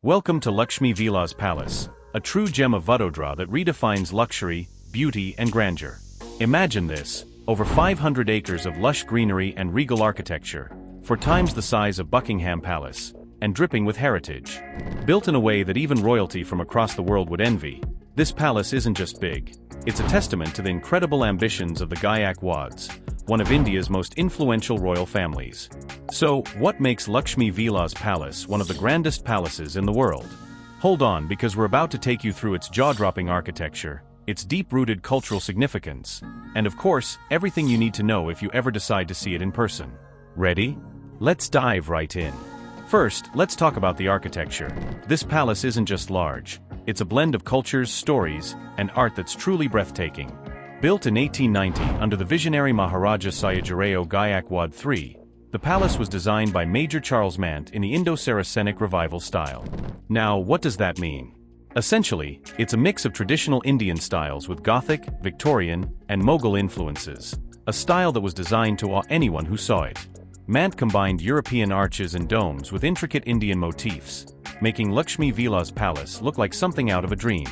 Welcome to Lakshmi Vilas Palace, a true gem of Vadodara that redefines luxury, beauty and grandeur. Imagine this, over 500 acres of lush greenery and regal architecture, 4 times the size of Buckingham Palace, and dripping with heritage. Built in a way that even royalty from across the world would envy, this palace isn't just big, it's a testament to the incredible ambitions of the Gayaquads, one of India's most influential royal families. So, what makes Lakshmi Vilas Palace one of the grandest palaces in the world? Hold on, because we're about to take you through its jaw-dropping architecture, its deep-rooted cultural significance, and of course, everything you need to know if you ever decide to see it in person. Ready? Let's dive right in. First, let's talk about the architecture. This palace isn't just large, it's a blend of cultures, stories, and art that's truly breathtaking. Built in 1890 under the visionary Maharaja Sayajirao Gayakwad III, the palace was designed by Major Charles Mant in the Indo-Saracenic Revival style. Now, what does that mean? Essentially, it's a mix of traditional Indian styles with Gothic, Victorian, and Mughal influences, a style that was designed to awe anyone who saw it. Mant combined European arches and domes with intricate Indian motifs, making Lakshmi Vilas Palace look like something out of a dream.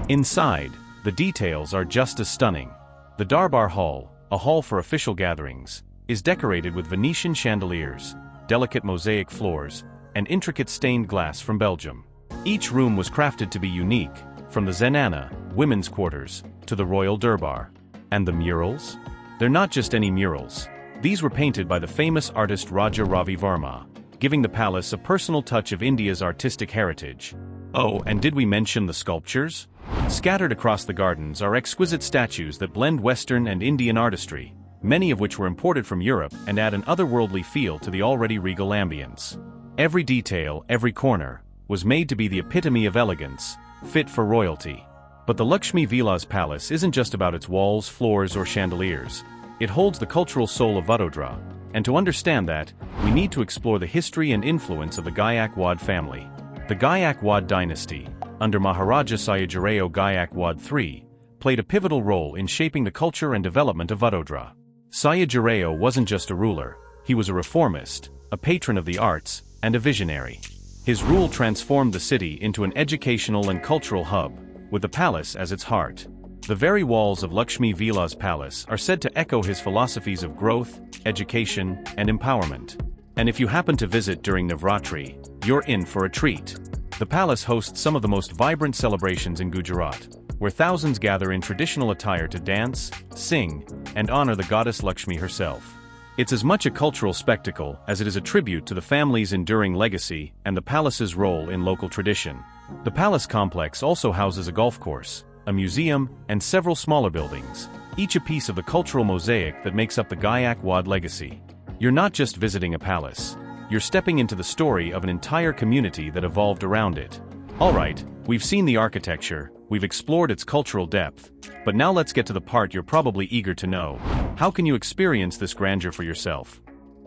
Inside, the details are just as stunning. The Darbar Hall, a hall for official gatherings, is decorated with Venetian chandeliers, delicate mosaic floors, and intricate stained glass from Belgium. Each room was crafted to be unique, from the Zenana, women's quarters, to the Royal Durbar. And the murals? They're not just any murals. These were painted by the famous artist Raja Ravi Varma, giving the palace a personal touch of India's artistic heritage. Oh, and did we mention the sculptures? Scattered across the gardens are exquisite statues that blend Western and Indian artistry, many of which were imported from Europe and add an otherworldly feel to the already regal ambience. Every detail, every corner, was made to be the epitome of elegance, fit for royalty. But the Lakshmi Vilas Palace isn't just about its walls, floors, or chandeliers. It holds the cultural soul of Vadodara, and to understand that, we need to explore the history and influence of the Gayakwad family. The Gayakwad dynasty, under Maharaja Sayajirao Gayakwad III, played a pivotal role in shaping the culture and development of Vadodara. Sayajirao wasn't just a ruler, he was a reformist, a patron of the arts, and a visionary. His rule transformed the city into an educational and cultural hub, with the palace as its heart. The very walls of Lakshmi Vilas Palace are said to echo his philosophies of growth, education, and empowerment. And if you happen to visit during Navratri, you're in for a treat. The palace hosts some of the most vibrant celebrations in Gujarat, where thousands gather in traditional attire to dance, sing, and honor the goddess Lakshmi herself. It's as much a cultural spectacle as it is a tribute to the family's enduring legacy and the palace's role in local tradition. The palace complex also houses a golf course, a museum, and several smaller buildings, each a piece of the cultural mosaic that makes up the Gayakwad legacy. You're not just visiting a palace, you're stepping into the story of an entire community that evolved around it. Alright, we've seen the architecture, we've explored its cultural depth, but now let's get to the part you're probably eager to know. How can you experience this grandeur for yourself?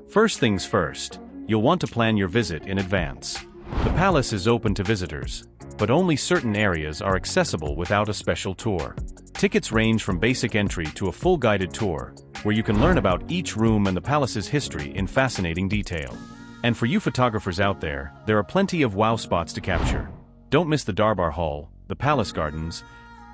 First things first, you'll want to plan your visit in advance. The palace is open to visitors, but only certain areas are accessible without a special tour. Tickets range from basic entry to a full guided tour, where you can learn about each room and the palace's history in fascinating detail. And for you photographers out there are plenty of wow spots to capture. Don't miss the Darbar Hall, the palace gardens,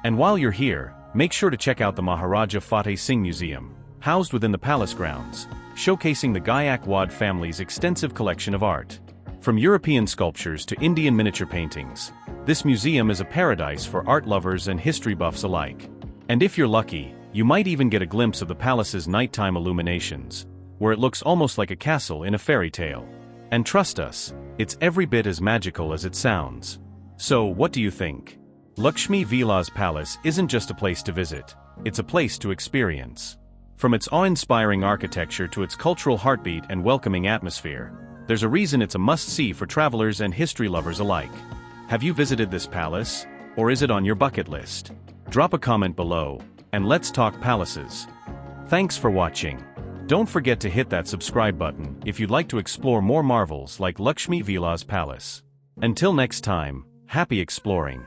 and while you're here, make sure to check out the Maharaja Fateh Singh Museum, housed within the palace grounds, showcasing the Gayakwad family's extensive collection of art. From European sculptures to Indian miniature paintings, this museum is a paradise for art lovers and history buffs alike. And if you're lucky, you might even get a glimpse of the palace's nighttime illuminations, where it looks almost like a castle in a fairy tale. And trust us, it's every bit as magical as it sounds. So, what do you think? Lakshmi Vilas Palace isn't just a place to visit, it's a place to experience. From its awe-inspiring architecture to its cultural heartbeat and welcoming atmosphere, there's a reason it's a must-see for travelers and history lovers alike. Have you visited this palace, or is it on your bucket list? Drop a comment below, and let's talk palaces. Thanks for watching. Don't forget to hit that subscribe button if you'd like to explore more marvels like Lakshmi Vilas Palace. Until next time, happy exploring.